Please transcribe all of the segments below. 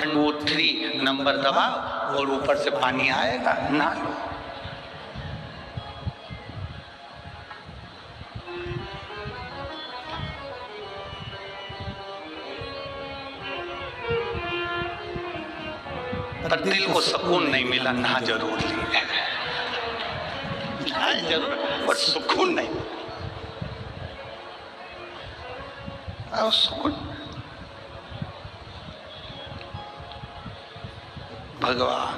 वो 3 नंबर दबाओ और ऊपर से पानी आएगा, ना लो। पर दिल को सुकून नहीं मिला, ना जरूर ली, ना जरूर, पर सुकून नहीं। और सुकून भगवान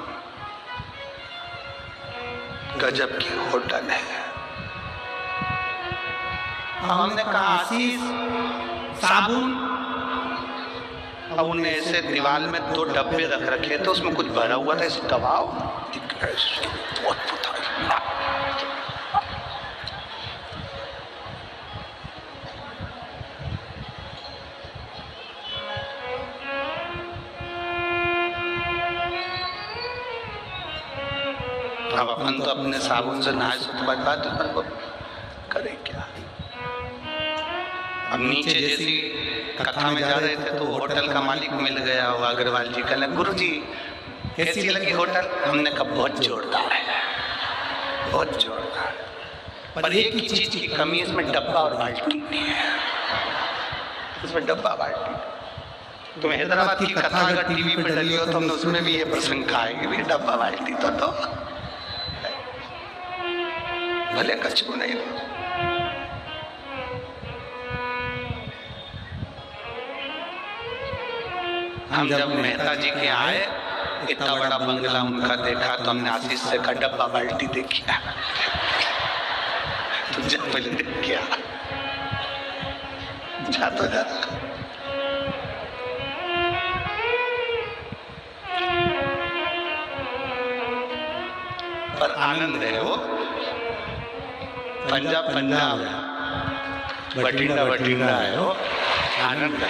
गजब की होटल है। हमने कहा आशीष साबुन, अब उन्हें ऐसे दीवार में 2 डब्बे रख रखे थे, उसमें कुछ भरा हुआ था, इसे दबाओ, अब अपन तो अपने साबुन से नहाए तो बात करे क्या। अब नीचे जैसी कथा में जा रहे थे तो होटल का मालिक मिल गया वो अग्रवाल जी, कहने गुरुजी कैसी लगी होटल? हमने कहा बहुत जोरदार है, बहुत जोरदार, पर एक ही चीज की कमी है, इसमें डब्बा और बाल्टी नहीं है, इसमें डब्बा बाल्टी। तुम्हें हैदराबाद की कथा अगर टीवी पे डली हो तो हमने उसमें भी ये प्रसंग कहा है कि भाई डब्बा बाल्टी तो दो, भले कचरू नहीं लो। हम जब मेहता जी के आए, इतना बड़ा बंगला उनका देखा तो हमने आशीष से कहा डब्बा बाल्टी देखी, तो जा पहले देख क्या जा तो जा। पर आनंद है वो, पंजाब पंजाब बठिंडा बठिंडा है वो, आनंद है।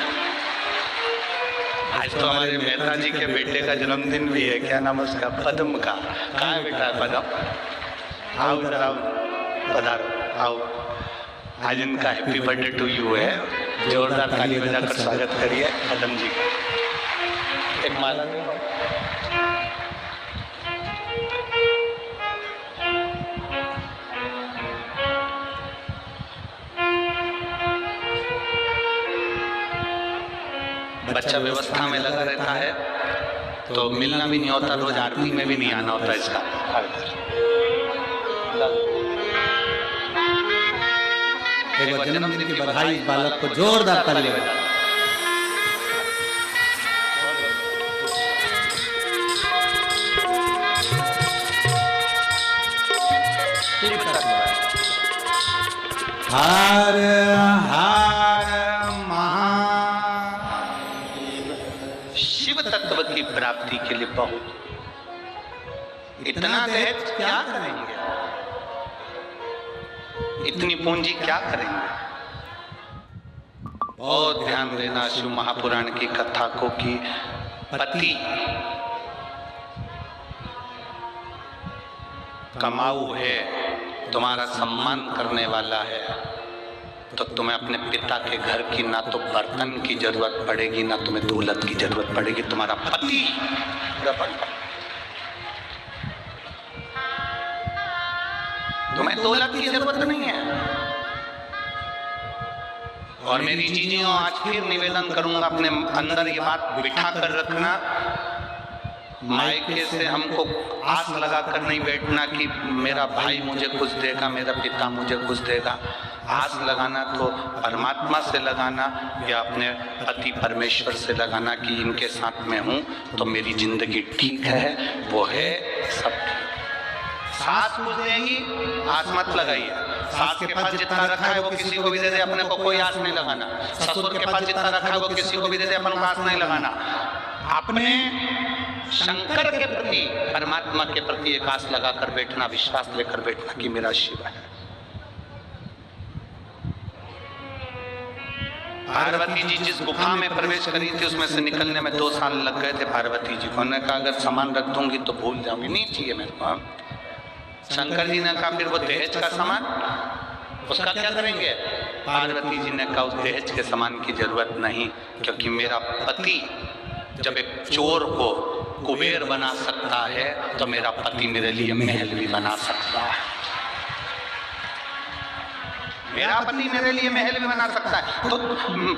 आज तो हमारे मेहता जी के बेटे का जन्मदिन भी है, क्या नाम उसका? पद्म का। कहाँ है बेटा पद्म? आओ इधर आओ, पधारो आओ। आज इनका हैप्पी बर्थडे टू यू है, जोरदार ताली बजाकर स्वागत करिए पद्म जी का। एक माला नहीं हो? बच्चा व्यवस्था में लगा रहता है तो मिलना भी नहीं होता, रोज आरती में भी नहीं आना होता इसका। एक बार जन्मदिन की बधाई बालक को जोरदार ताली बजाओ। हर हर महादेव। शिव तत्व की प्राप्ति के लिए बहुत, इतना दहेज क्या करेंगे, इतनी पूंजी क्या करेंगे? बहुत ध्यान देना शिव महापुराण की कथा को कि पति कमाऊ है, तुम्हारा सम्मान करने वाला है, तो तुम्हें अपने पिता के घर की ना तो बर्तन की जरूरत पड़ेगी, ना तुम्हें दौलत की जरूरत पड़ेगी, तुम्हारा पति। तुम्हें दौलत की जरूरत नहीं है। और मेरी चीजों आज फिर निवेदन करूंगा, अपने अंदर ये बात बिठा कर रखना, मायके से हमको आस लगा कर नहीं बैठना कि मेरा भाई मुझे कुछ देगा, मेरा पिता मुझे कुछ देगा। आस लगाना तो परमात्मा से लगाना या अपने पति परमेश्वर से लगाना कि इनके साथ में हूँ तो मेरी जिंदगी ठीक है, वो है सब ठीक। सास कुछ देगी, आस मत लगाइए। सास के पास जितना रखा है वो किसी को भी दे दे, अपने को कोई आस नहीं लगाना। ससुर के पास जितना रखा है वो किसी को भी दे दे, अपन को आस नहीं लगाना। अपने शंकर के प्रति, परमात्मा के प्रति एक आस लगाकर बैठना, विश्वास लेकर बैठना कि मेरा शिव है। पार्वती जी जिस गुफा में प्रवेश करी थी उसमें से निकलने में 2 साल लग गए थे पार्वती जी को। उन्होंने कहा अगर सामान रख दूंगी तो भूल जाऊंगी, नहीं चाहिए मेरे को। शंकर जी ने कहा फिर वो दहेज का सामान उसका क्या करेंगे? पार्वती जी ने कहा उस दहेज के सामान की जरूरत नहीं, क्योंकि मेरा पति जब एक चोर को कुबेर बना सकता है तो मेरा पति मेरे लिए महल भी बना सकता है। मेरा पति मेरे लिए महल भी बना सकता है। तो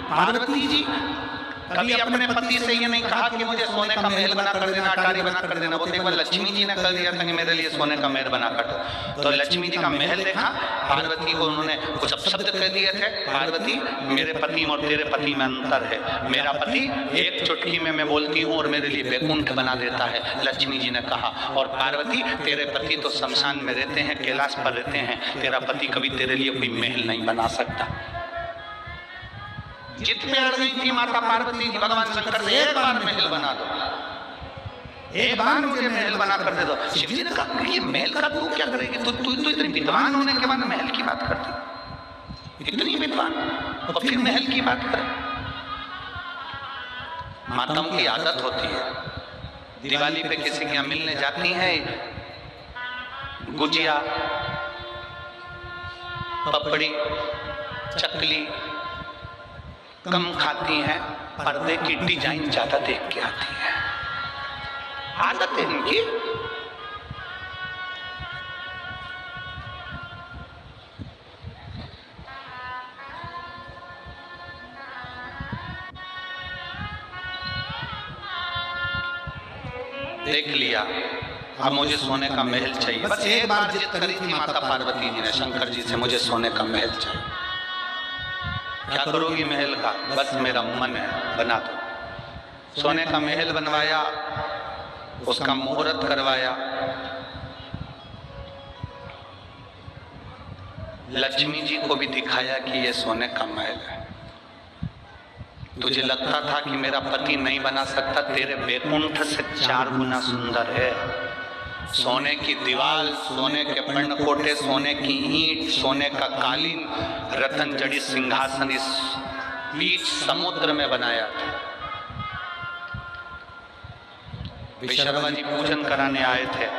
पार्वती जी कभी अपने पति से ये नहीं कहा कि मुझे सोने का महल बना कर देना, अटारी बना कर देना। वो तो एक बार लक्ष्मी जी ने कर दिया था कि मेरे लिए सोने का महल बना कर दो। तो लक्ष्मी जी का महल देखा, पार्वती को उन्होंने कुछ अपशब्द कह दिए थे। पार्वती, मेरे पति और तेरे पति में अंतर है। मेरा पति एक चुटकी में मैं बोलती हूँ और मेरे लिए बैकुंठ बना देता है, लक्ष्मी जी ने कहा। और पार्वती, तेरे पति तो शमशान में रहते हैं, कैलाश पर रहते हैं, तेरा पति कभी तेरे लिए कोई महल नहीं बना सकता। जित पे अड़ गई थी माता पार्वती जी भगवान शंकर से, एक बार महल बना दो, एक बार मुझे महल बना कर दे दो। शिव जी ने कहा ये महल का तू क्या करेगी, तू इतनी विद्वान होने के बाद महल की बात करती, इतनी विद्वान और फिर महल की बात कर। माताओं की आदत होती है, दिवाली पे किसी के यहाँ मिलने जाती हैं, गुजिया, पपड़ी, चकली कम खाती हैं, पर्दे की डिजाइन ज्यादा देख के आती है। आदत है इनकी। देख लिया, अब मुझे सोने का महल चाहिए। बस एक बार जिद करी थी माता पार्वती जी ने शंकर जी से, मुझे सोने का महल चाहिए। क्या करोगी महल का? बस मेरा मन है, बना दो। सोने का महल बनवाया, उसका मुहूर्त करवाया। लक्ष्मी जी को भी दिखाया कि ये सोने का महल है। तुझे लगता था कि मेरा पति नहीं बना सकता, तेरे बैकुंठ से 4 गुना सुंदर है। सोने की दीवार, सोने के पर्णकोटे, सोने की ईंट, सोने का कालीन, रतन जड़ित सिंहासन इस बीच समुद्र में बनाया था। विशर्वा जी पूजन कराने आए थे।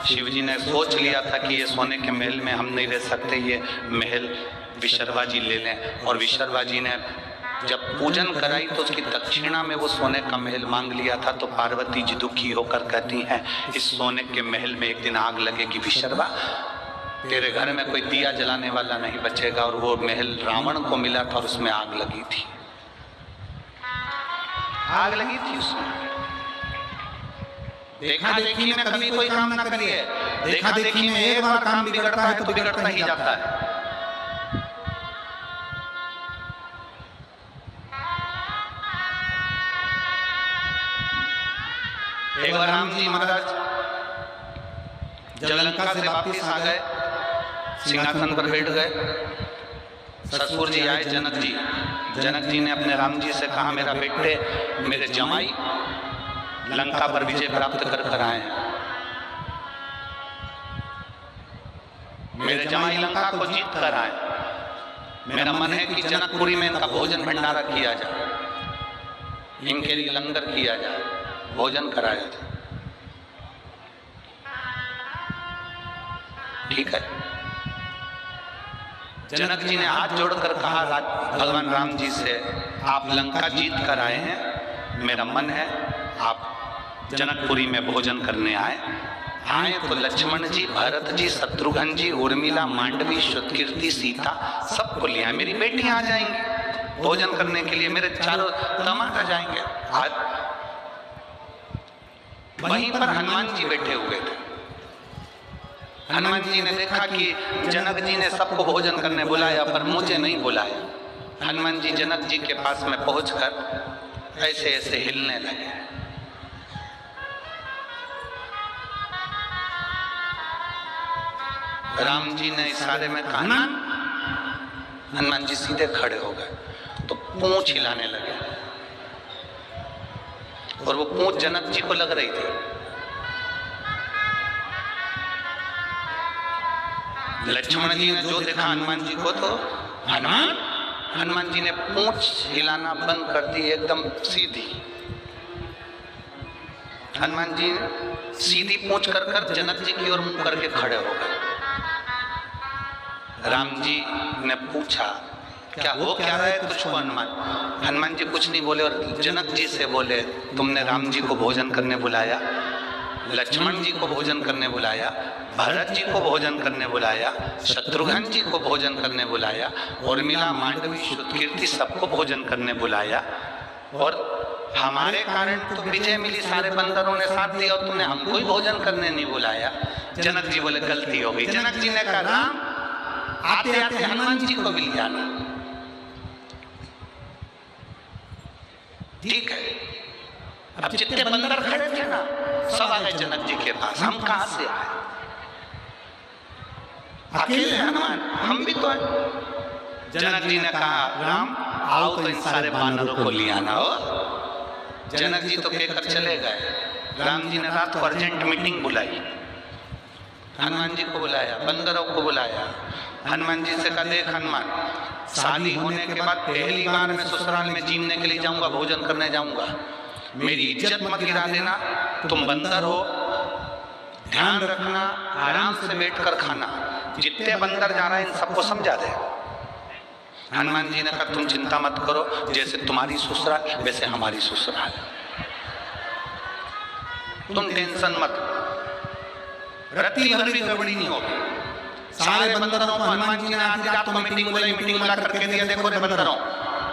शिव जी ने सोच लिया था कि ये सोने के महल में हम नहीं रह सकते, ये महल विशर्वा जी ले लें। और विशर्वा जी ने जब पूजन कराई तो उसकी दक्षिणा में वो सोने का महल मांग लिया था। तो पार्वती जी दुखी होकर कहती हैं, इस सोने के महल में एक दिन आग लगेगी विशर्वा, तेरे घर में कोई दिया जलाने वाला नहीं बचेगा। और वो महल रावण को मिला था और उसमें आग लगी थी, आग लगी थी उसमें। देखा देखी में कभी कोई काम ना करिए, देखा देखी में एक बार काम बिगड़ता है तो बिगड़ता ही जाता है। एक बार राम जी महाराज जब लंका से वापिस आ गए, सिंहासन पर बैठ गए। ससुर जी आए जनक जी। जनक जी ने अपने राम जी से कहा, मेरा बेटे, मेरे जमाई लंका पर विजय प्राप्त कर कर आए हैं। मेरे जमाई लंका को जीत कर आए। मेरा मन है कि जनकपुरी में इनका भोजन भंडारा किया जाए, इनके लिए लंगर किया जाए, भोजन कराया जाए। ठीक है। जनक जी ने हाथ जोड़कर कहा भगवान राम जी से, आप लंका जीत कर आए हैं, मेरा मन है आप जनकपुरी में भोजन करने आए तो लक्ष्मण जी, भरत जी, शत्रुघ्न जी, उर्मिला, मांडवी, श्रुतकीर्ति, सीता सबको लिया। मेरी बेटियां आ जाएंगी भोजन करने के लिए, मेरे चारों दामाद आ जाएंगे। आज वहीं पर हनुमान जी बैठे हुए थे। हनुमान जी ने देखा कि जनक जी ने सबको भोजन करने बुलाया पर मुझे नहीं बुलाया। हनुमान जी जनक जी के पास में पहुंचकर ऐसे ऐसे हिलने लगे। राम जी ने इशारे में कहा, हनुमान जी सीधे खड़े हो गए तो पूंछ हिलाने लगे और वो पूंछ जनक जी को लग रही थी। लक्ष्मण जी ने जो देखा हनुमान जी को तो हनुमान जी ने पूंछ हिलाना बंद कर दी, एकदम सीधी। हनुमान जी सीधी पूंछ कर कर जनक जी की ओर मुंह करके खड़े हो गए। राम जी ने पूछा क्या हो क्या रहा है तुझको हनुमान? हनुमान जी कुछ नहीं बोले और जनक जी से बोले, तुमने राम जी को भोजन करने बुलाया, लक्ष्मण जी को भोजन करने बुलाया, भरत जी को भोजन करने बुलाया, शत्रुघ्न जी को भोजन करने बुलाया, उर्मिला, मांडवी, श्रुतकीर्ति सबको भोजन करने बुलाया, और हमारे कारण तो विजय मिली, सारे बंदरों ने साथ दिया और तुमने हमको ही भोजन करने नहीं बुलाया। जनक जी बोले गलती हो गई। जनक जी ने कहा राम आते आते हनुमान जी को मिल जाना। ठीक है, अब जितने बंदर खड़े थे ना सब आ गए जनक जी के पास। हम कहां से आए? अकेले हनुमान, हम भी तो हैं। जनक जी ने कहा राम आओ तो इन सारे बानरों को ले आना। हो जनक जी तो कहकर चले गए। राम जी ने रात को अर्जेंट मीटिंग बुलाई, हनुमान जी को बुलाया, बंदरों को बुलाया। हनुमान जी से कहा देख हनुमान, शादी होने के बाद पहली बार मैं ससुराल में जीने के लिए जाऊंगा, भोजन करने जाऊंगा, मेरी इज्जत मत गिरा देना। तुम बंदर हो, ध्यान रखना, आराम से बैठकर खाना। जितने बंदर जा रहे हैं इन सबको समझा दे। हनुमान जी ने कहा तुम चिंता मत करो, जैसे तुम्हारी ससुराल वैसे हमारी ससुराल, तुम टेंशन मत, रत्ती भर भी गड़बड़ी नहीं होगी। सारे बंदरों को हनुमान जी ने आधी रात को मीटिंग बुला करके दिया, देखो रे बंदरों,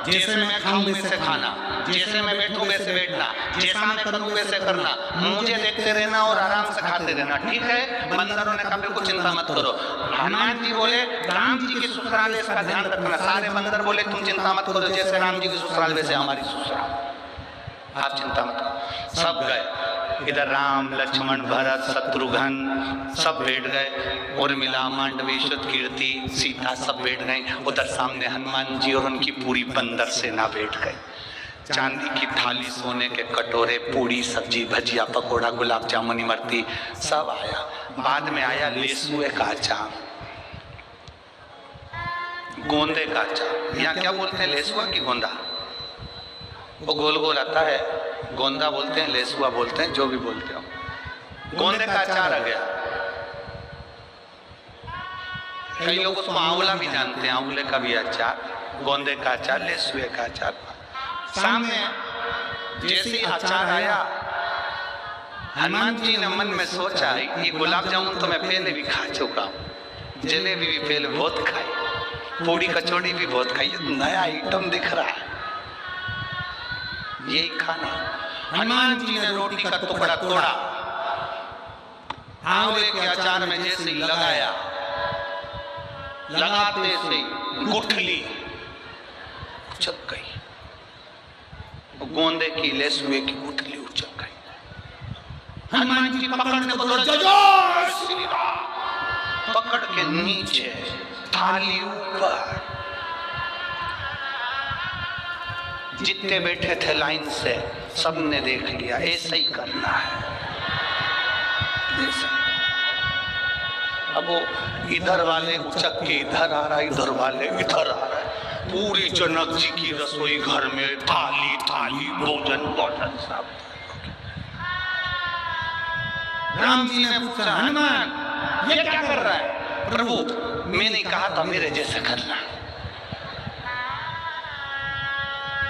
जैसे मैं खाऊं वैसे खाना, जैसे मैं बैठूं वैसे बैठना, जैसा मैं करूं वैसे करना, मुझे देखते रहना और आराम से खाते रहना। ठीक है? बंदरों ने कहा बिल्कुल चिंता मत करो। हनुमान जी बोले राम जी की ससुराल है, इसका ध्यान रखना। सारे बंदर बोले तुम चिंता मत करो, जैसे राम जी की ससुराल वैसे हमारी ससुराल, आप चिंता मत करो। सब गए, इधर राम, लक्ष्मण, भरत, शत्रुघ्न सब बैठ गए, उर्मिला, मांडवी, श्रुतकीर्ति, सीता सब बैठ गई। उधर सामने हनुमान जी और उनकी पूरी बंदर सेना बैठ गई। चांदी की थाली, सोने के कटोरे, पूड़ी, सब्जी, भजिया, पकोड़ा, गुलाब जामुन, इमरती सब आया। बाद में आया लेसुए का अचार, गोंदे का अचार। यहाँ क्या बोलते हैं, लेसुआ की गोंदा? वो गोल गोल आता है, गोंदा बोलते हैं, लेसुआ बोलते हैं, जो भी बोलते हो। गोंदे का अचार आ गया। कई लोग उसको आंवला भी जानते हैं, आंवले का भी अचार, गोंदे का अचार, लेसुए का अचार। सामने जैसे ही अचार आया, हनुमान जी ने मन में सोचा ये गुलाब जामुन तो मैं पहले भी खा चुका हूँ, जलेबी भी पहले बहुत खाई, पूड़ी कचौड़ी भी बहुत खाई, नया आइटम दिख रहा है, यही खाना। हनुमान जी ने रोटी का टुकड़ा तोड़ा, आंवले के अचार में जैसे लगाया, लगाते से गुठली उचक गई, गोंदे की, लेसुए की गुठली उचक गई। हनुमान जी पकड़ने को दौड़े, जय श्री राम, पकड़ के नीचे, थाली ऊपर। जितने बैठे थे लाइन से सबने देख लिया, ऐसा ही करना है। अब वो इधर वाले उचक के इधर आ रहा है, इधर वाले इधर आ रहा है। पूरी जनक जी की रसोई घर में थाली थाली, भोजन भोजन सब। राम जी ने पूछा हनुमान ये क्या कर रहा है? प्रभु मैंने कहा था मेरे जैसे करना।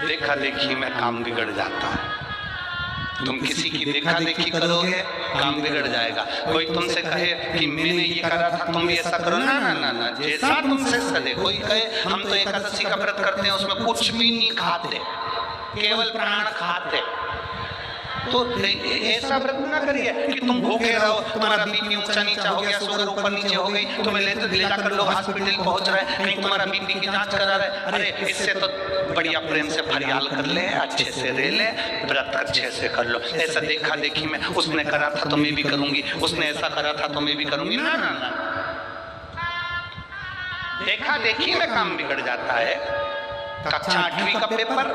देखा देखी में काम बिगड़ जाता है। तुम किसी की देखा देखी करोगे काम बिगड़ जाएगा। कोई तुमसे कहे कि मैंने ये करा था तुम भी ऐसा करो, ना ना ना ना, जैसा तुमसे सदे। कोई कहे हम तो एकादशी का व्रत करते हैं उसमें कुछ भी नहीं खाते, केवल प्राण खाते, तो ऐसा व्रत ना करिए कि तुम भूखे रहो, तुम्हारा बीपी ऊंचा नीचा हो गया, शुगर ऊपर नीचे हो गई, तुम्हें ले जाकर लोग हॉस्पिटल पहुंच रहे हैं, कहीं तुम्हारा बीपी की जांच करा रहे। अरे इससे तो बढ़िया प्रेम से फरियाल कर ले, अच्छे से रह ले, व्रत अच्छे से कर लो। ऐसा देखा देखी में उसने करा था तो मैं भी करूंगी, उसने ऐसा करा था तो मैं भी करूंगी, ना ना ना। देखा देखी में काम बिगड़ जाता है। कक्षा 8वीं का पेपर,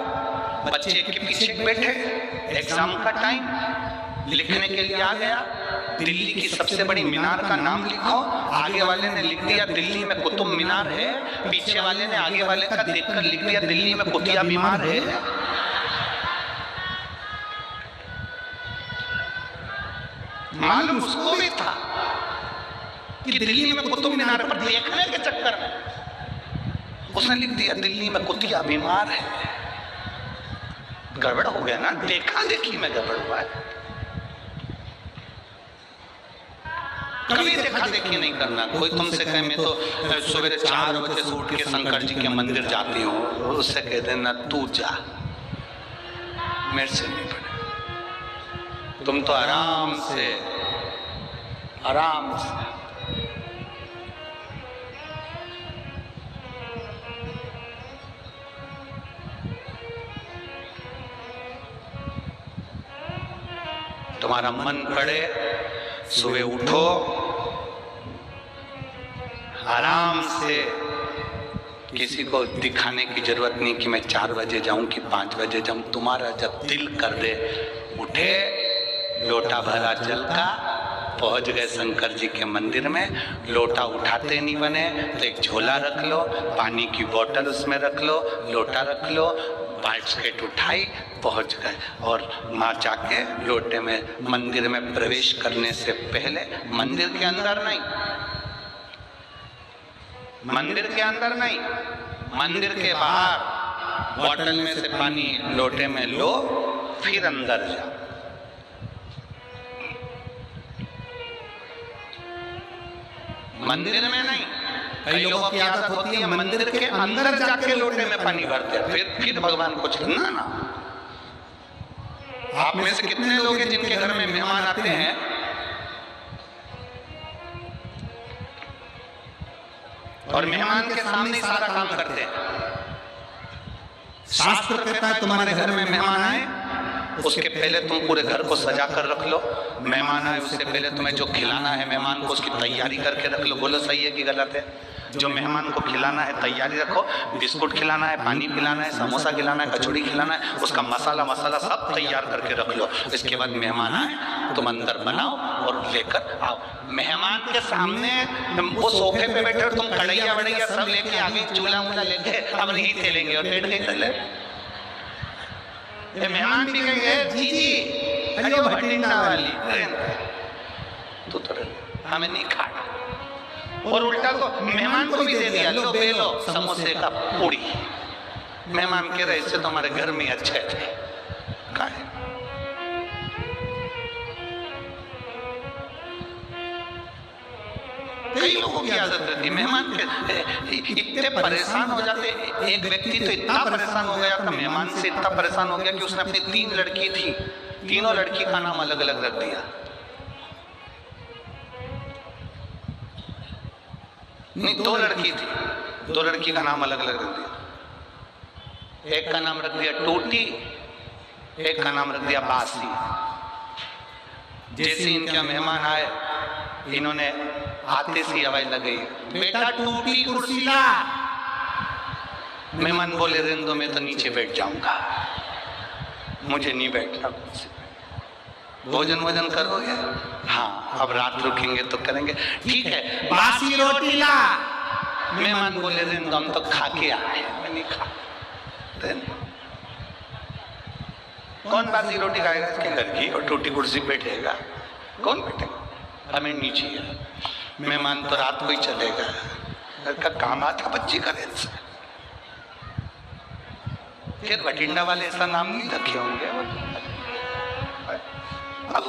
बच्चे के पीछे बैठे, एग्जाम का टाइम, लिखने के लिए आ गया, दिल्ली की सबसे बड़ी मीनार का नाम लिखो। आगे वाले ने लिख दिया दिल्ली में कुतुब मीनार है, पीछे वाले ने आगे वाले का देखकर लिख दिया दिल्ली में कुतिया बीमार है। मालूम उसको भी था कि दिल्ली में कुतुब मीनार पर देखने के चक्कर में उसने लिख दिया दिल्ली में कुतिया बीमार है। गड़बड़ हो गया ना, देखा देखी में गड़बड़ हुआ है। कभी देखा देखी नहीं करना। कोई तुमसे कहे मैं तो सवेरे 4 बजे से उठ के शंकर जी के मंदिर जाती हूँ, उससे कह देना तू जा, मेरे से नहीं पड़े। तुम तो आराम से तुम्हारा मन पड़े, सुबह उठो आराम से। किसी को दिखाने की जरूरत नहीं कि मैं 4 बजे जाऊं कि 5 बजे जाऊं। तुम्हारा जब दिल कर दे, उठे, लोटा भरा जल का, पहुंच गए शंकर जी के मंदिर में। लोटा उठाते नहीं बने तो एक झोला रख लो, पानी की बोतल उसमें रख लो, लोटा रख लो, बास्केट उठाई, पहुंच गए। और माँ जाके लोटे में मंदिर में प्रवेश करने से पहले, मंदिर के अंदर नहीं, मंदिर के अंदर नहीं, मंदिर के बाहर बोतल में से पानी लोटे में लो, फिर अंदर जाओ। मंदिर में नहीं। कई लोगों की आदत होती है मंदिर के अंदर जाके लोटे में पानी भरते हैं, फिर भगवान को चलना ना। आप में से कितने लोग हैं जिनके घर में मेहमान आते हैं और मेहमान के सामने सारा काम करते हैं? शास्त्र कहता है तुम्हारे घर में मेहमान आए, उसके पहले तुम पूरे घर को सजा कर रख लो। मेहमान आए उससे पहले तुम्हें जो खिलाना है मेहमान को, उसकी तैयारी करके रख लो। बोलो सही है कि गलत है? जो मेहमान को खिलाना है तैयारी रखो। बिस्कुट खिलाना है, पानी पिलाना है, समोसा खिलाना है, कचौड़ी खिलाना है, उसका मसाला सब तैयार करके रख लो। इसके बाद मेहमान आए तुम अंदर बनाओ और लेकर आओ। मेहमान के सामने वो सोफे पे बैठे और तुम कढ़ैया वढ़ैया सब लेके आगे, चूल्हा वूल्हा लेके अब नहीं तेलेंगे और बैठ गए तले। मेहमान भी कहेंगे जी अरे वो भटिंडा वाली तू तो हमें नहीं खाना। और उल्टा तो मेहमान को भी दे दिया, लो बेलो समोसे का पूड़ी। मेहमान कह रहे इससे तो हमारे घर में अच्छे थे। कई लोगों की आदत रहती है मेहमान के इतने परेशान हो जाते। एक व्यक्ति तो इतना परेशान हो गया था, मेहमान से इतना परेशान हो गया कि उसने अपनी 3 लड़की थी, तीनों लड़की का नाम अलग अलग रख दिया। नहीं 2 लड़की थी, 2 लड़की का नाम अलग अलग रख दिया। एक का नाम रख दिया टूटी, एक का नाम रख दिया बासी। जैसे इनके मेहमान आए, इन्होंने आते सी आवाज लगी, बेटा टूटी कुर्सी ला। मेहमान बोले रहने दो, मैं तो नीचे बैठ जाऊंगा, मुझे नहीं बैठना कुर्सी पे। भोजन वोजन करोगे? हाँ, अब रात रुकेंगे तो करेंगे, ठीक है। बासी रोटी ला। मेहमान बोले रहने दो, हम तो खा के आए, मैं नहीं खा। कौन बासी रोटी खाएगा? इसके घर की। और टूटी कुर्सी बैठेगा? कौन बैठेगा? हमें नीचे है। मेहमान तो रात को ही चलेगा, घर का काम आता बच्ची करे। फिर भटिंडा वाले ऐसा नाम नहीं रखे होंगे। अब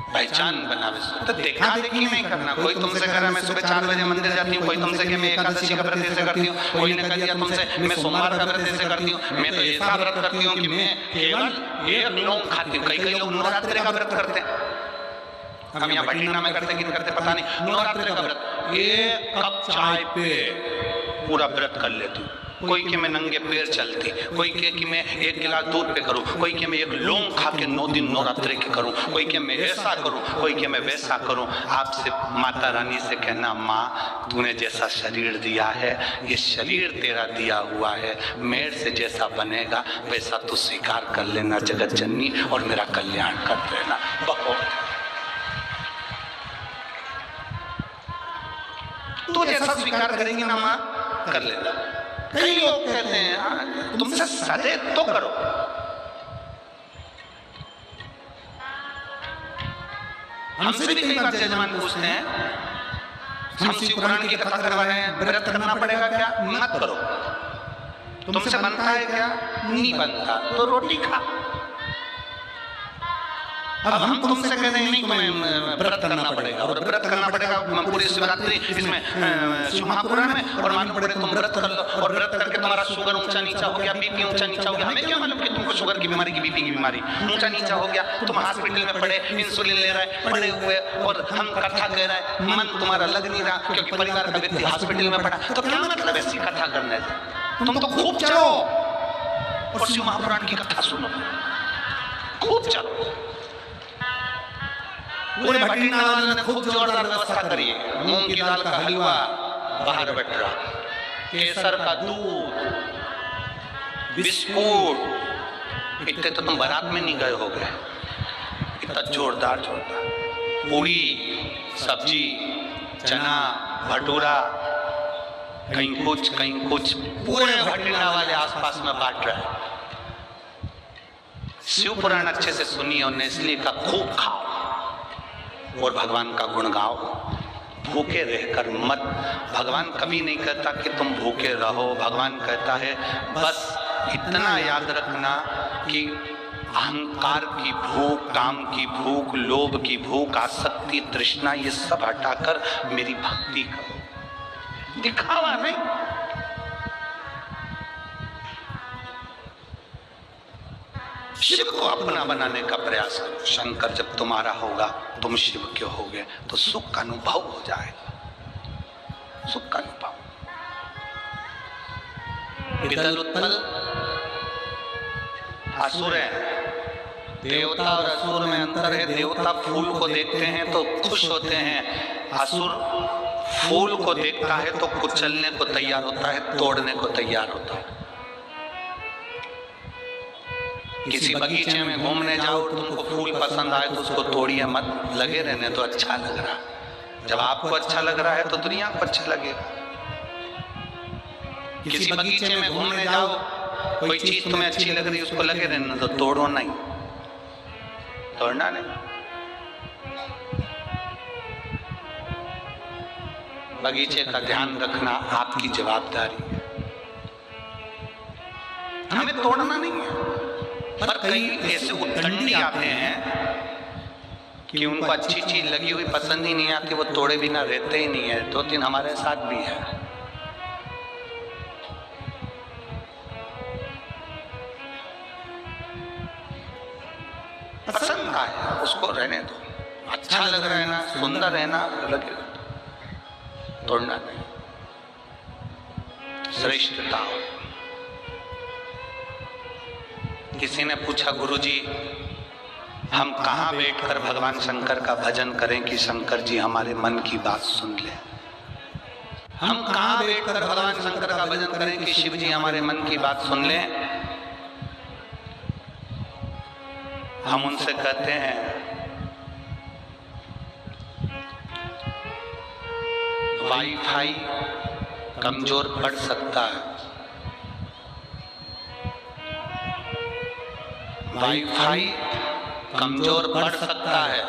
पहचान बनावे तो देखा देखी नहीं करना। कोई तुमसे कह रहा मैं सुबह 4 बजे मंदिर जाती हूँ, कोई तुमसे कि मैं एकादशी का व्रत ऐसे करती हूँ, कोई ने कह दिया तुमसे मैं सोमवार का व्रत ऐसे करती हूँ, मैं तो ऐसा व्रत करती हूँ कि मैं केवल 1 लौंग खाती हूँ। कई लोग नवरात्रि का व्रत करते हैं, हम यहाँ भटिंडा में करते कि नहीं करते पता नहीं। नवरात्रि का व्रत 1 कप चाय पे पूरा व्रत कर लेती हूँ। कोई के मैं नंगे पैर चलती, कोई के कि मैं 1 गिलास दूध पे करूं, कोई के मैं 1 लौंग खा के 9 दिन नवरात्रि के करूं, कोई के मैं ऐसा करूं, कोई के मैं वैसा करूं। आपसे माता रानी से कहना, माँ तूने जैसा शरीर दिया है, ये शरीर तेरा दिया हुआ है, मेरे से जैसा बनेगा वैसा तू स्वीकार कर लेना जगत जननी, और मेरा कल्याण कर देना। बहुत तू जैसा स्वीकार करेंगी ना माँ, कर लेना। कई लोग कहते हैं तुमसे सजे तो करो। हमसे भी कई बार जजमान पूछते हैं हम शिव पुराण की कथा करवा रहे हैं, व्रत करना पड़ेगा क्या? मत करो। तुमसे बनता है क्या? नहीं बनता, तो रोटी खा। अब हम तुमसे कह रहे हैं नहीं तुम्हें व्रत करना पड़ेगा, और व्रत करना पड़ेगा पूरी शिवरात्रि इसमें शिव महापुराण में, और मालूम पड़े तुम व्रत कर लो, और व्रत करके तुम्हारा शुगर ऊंचा नीचा हो गया, बीपी ऊंचा नीचा हो गया। हमें क्या मालूम कि तुमको शुगर की बीमारी की बीपी की बीमारी ऊंचा नीचा हो गया, तुम हॉस्पिटल में पड़े, इंसुलिन ले रहे पड़े हुए, और हम कथा कह रहे हैं, मन तुम्हारा लग नहीं रहा क्योंकि परिवार का व्यक्ति हॉस्पिटल में पड़ा। तो क्या मतलब ऐसी कथा करने से? तुम तो खूब चलो और शिव महापुराण की कथा सुनो, खूब चलो। पूरे भटिंडा वालों ने खूब जोरदार व्यवस्था करी है। मूंग की दाल का हलवा बाहर बैठ रहा, केसर का दूध, बिस्कुट, इतने तो तुम बारात में नहीं गए हो गए। इतना जोरदार जोरदार पूरी सब्जी, चना, भटूरा, कहीं कुछ, पूरे भटिंडा वाले आसपास में बांट रहे हैं। शिव पुराण अच्छे से सुनिए और नेस्ले का खूब खाओ और भगवान का गुण गाओ, भूखे रहकर मत। भगवान कभी नहीं कहता कि तुम भूखे रहो, भगवान कहता है बस इतना याद रखना कि अहंकार की भूख, काम की भूख, लोभ की भूख, आसक्ति, तृष्णा, ये सब हटाकर मेरी भक्ति करो। दिखावा नहीं। शिव को अपना बनाने का प्रयास करो। शंकर जब तुम्हारा होगा, तुम शिव के होगे, तो सुख का अनुभव हो जाएगा, सुख का अनुभव। विदल उत्पल असुर है, देवता और असुर में अंतर है। देवता फूल को देखते हैं तो खुश होते हैं, असुर फूल को देखता है तो कुचलने को तैयार होता है, तोड़ने को तैयार होता है। किसी बगीचे में घूमने जाओ, तुमको फूल पसंद आए तो उसको तोड़िए मत, लगे रहने तो अच्छा लग रहा। जब आपको अच्छा लग रहा है तो दुनिया को अच्छा लगेगा। किसी बगीचे में घूमने जाओ, कोई चीज तुम्हें अच्छी लग रही है, उसको लगे रहने तो तोड़ो नहीं, तोड़ना नहीं। बगीचे का ध्यान रखना आपकी जवाबदारी है, हमें तोड़ना नहीं है। पर कई ऐसे उद्दंडी आते हैं कि उनको अच्छी चीज लगी हुई पसंद ही नहीं आती, वो तोड़े बिना रहते ही नहीं है। 2-3 हमारे साथ भी है। पसंद आया उसको रहने दो, अच्छा लग रहा है ना, सुंदर है ना, लगे तोड़ना नहीं। श्रेष्ठता। किसी ने पूछा, गुरुजी हम कहाँ बैठकर भगवान शंकर का भजन करें कि शंकर जी हमारे मन की बात सुन ले? हम कहाँ बैठकर भगवान शंकर का भजन करें कि शिव जी हमारे मन की बात सुन ले? हम उनसे कहते हैं वाईफाई कमजोर पड़ सकता है, वाईफाई कमजोर पड़ सकता है,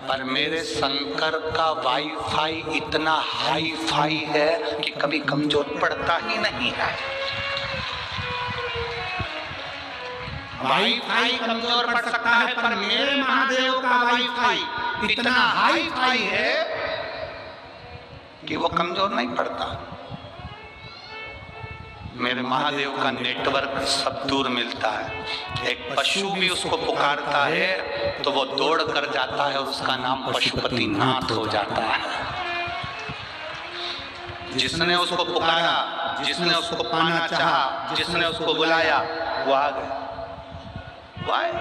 पर मेरे शंकर का वाईफाई इतना हाई फाई है कि कभी कमजोर पड़ता ही नहीं है। वाईफाई कमजोर पड़ सकता है, पर मेरे महादेव का वाईफाई इतना हाई फाई है कि वो कमजोर नहीं पड़ता। मेरे महादेव का नेटवर्क सब दूर मिलता है। एक पशु भी उसको पुकारता है तो वो दौड़ कर जाता है और उसका नाम पशुपति नाथ हो जाता है। जिसने उसको पुकारा, जिसने उसको पाना चाहा, जिसने उसको बुलाया, वो आ गए, वो आए।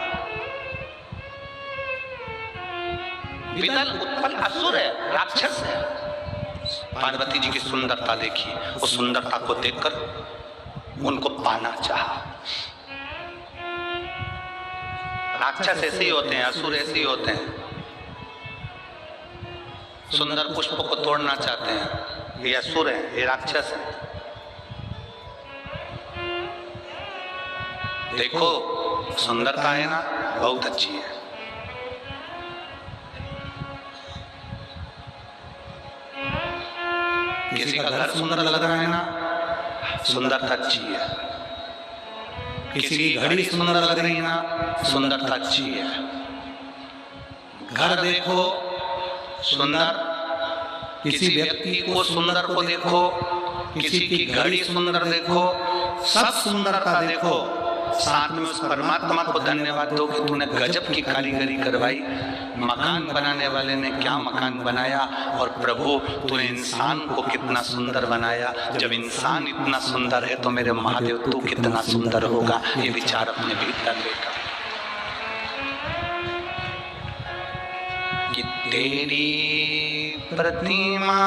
विदल उत्पल असुर है, राक्षस है। पार्वती जी की सुंदरता देखी, उस सुंदरता को देखकर उनको पाना चाहा। राक्षस ऐसे ही होते हैं, असुर ऐसे ही होते हैं। सुंदर पुष्प को तोड़ना चाहते हैं, ये असुर है, ये राक्षस है। देखो सुंदरता है ना, बहुत अच्छी है। किसी का घर सुंदर लग रहा है ना, सुंदरता अच्छी है। किसी की घड़ी सुंदर लग रही है ना, सुंदरता अच्छी है। घर देखो सुंदर, किसी व्यक्ति को सुंदर को देखो, किसी की घड़ी सुंदर देखो, सब सुंदरता देखो, साथ में उस परमात्मा को धन्यवाद दो कि तूने गजब की कारीगरी करवाई। मकान बनाने वाले ने क्या मकान बनाया, और प्रभु तूने इंसान को कितना सुंदर बनाया। जब इंसान इतना सुंदर है तो मेरे महादेव तू कितना सुंदर होगा। ये विचार अपने भीतर लेकर कि तेरी प्रतिमा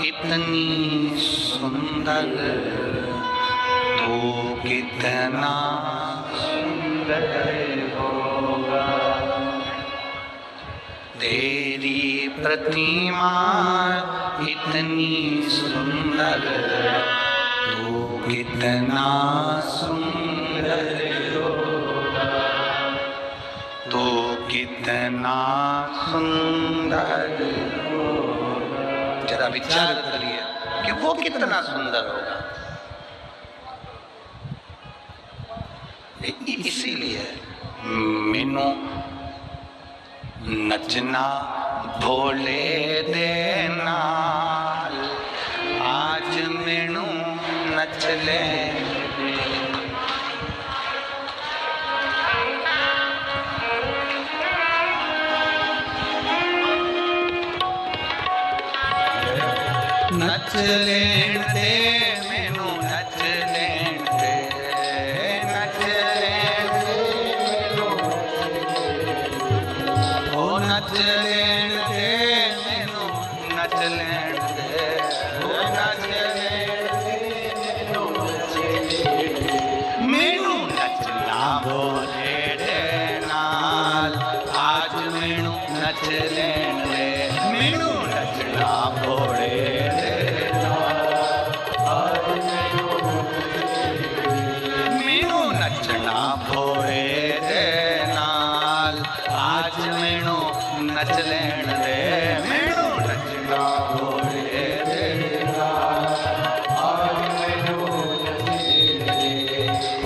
इतनी सुंदर, तू कितना सुंदर होगा। तेरी प्रतिमा इतनी सुंदर, तू कितना सुंदर होगा। तू कितना सुंदर होगा। जरा विचार करिए कि वो कितना सुंदर होगा। इसीलिए मैनू नचना भोले देना, आज मैनू नच ले। नच लेण दे मैनू, नच लेण दे, नच लेण दे मैनू, ओ नच लेण दे मैनू, नच लेण दे, ओ नच लेण दे मैनू, नचना भोले दे नाल, आज मैनू नच लेण दे, मैनू नचना भोले नच लेण दे, मैनू नचना भोले दे नाल, आज मैनू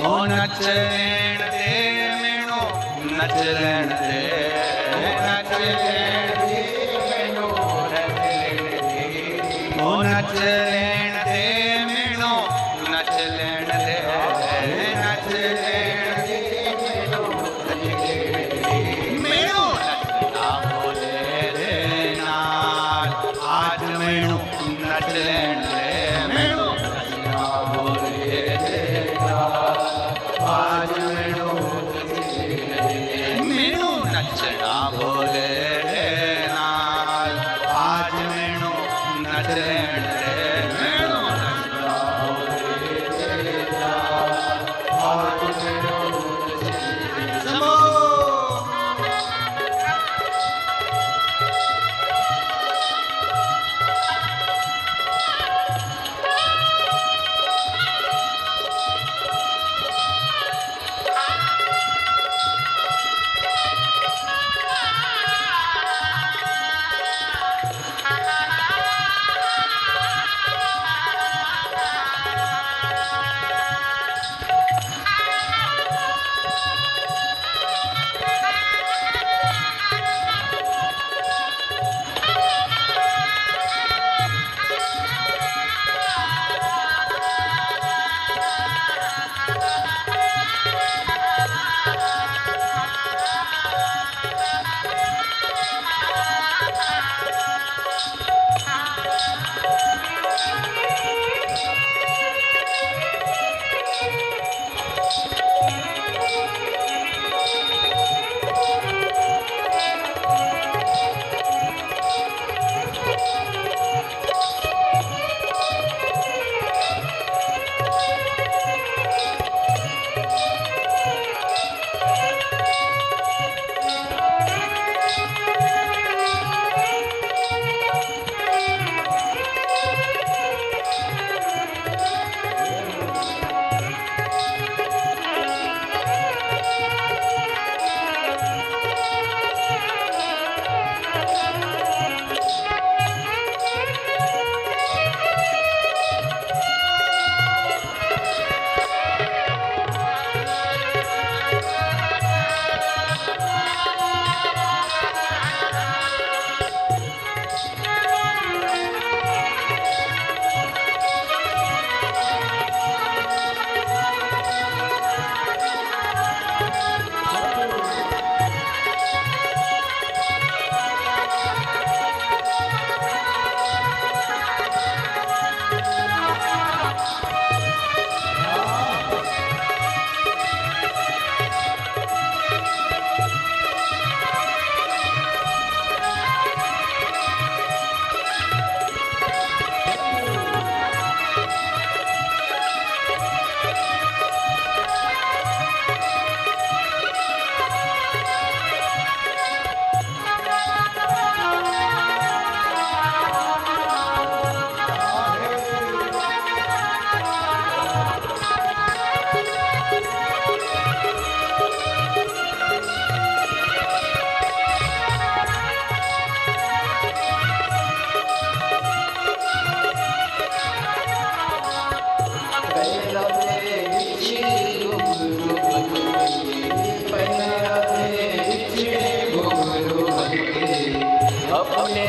ओ नच लेण दे मैनू, नच लेण दे, नच लेण दे मैनू, नच लेण दे, ओ नच लेण दे मैनू, नच लेण दे, नच लेण दे मैनू, नच लेण दे मैनू, आज मैनू नच लेण दे, मैनू नचना भोले दे नाल, आज मैनू मैनू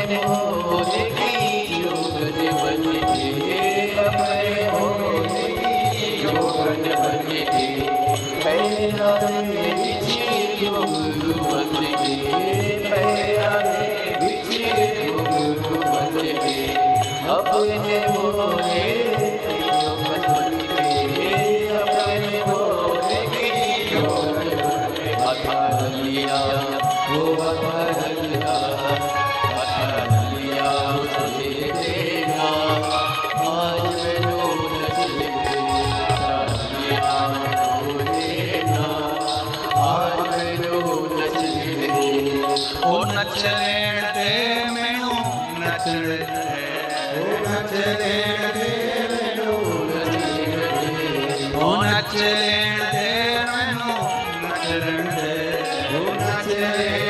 अपने होने की जोगन बनते, अपने होने की जोगन बनते, पैराने बिछे घुंघरू बनते, पैराने बिछे घुंघरू बनते, अपने होने की जोगन बनते, अपने होने की जोगन बनते। अथर लिया वो अथर लिया तुझे देना, आज मैनू नच देना, देना आज मैनू नच देना। ओ नच लेण दे मैनू नचण दे, ओ नच लेण दे मैनू नचण दे, ओ नच लेण दे मैनू नचण दे, ओ नच लेण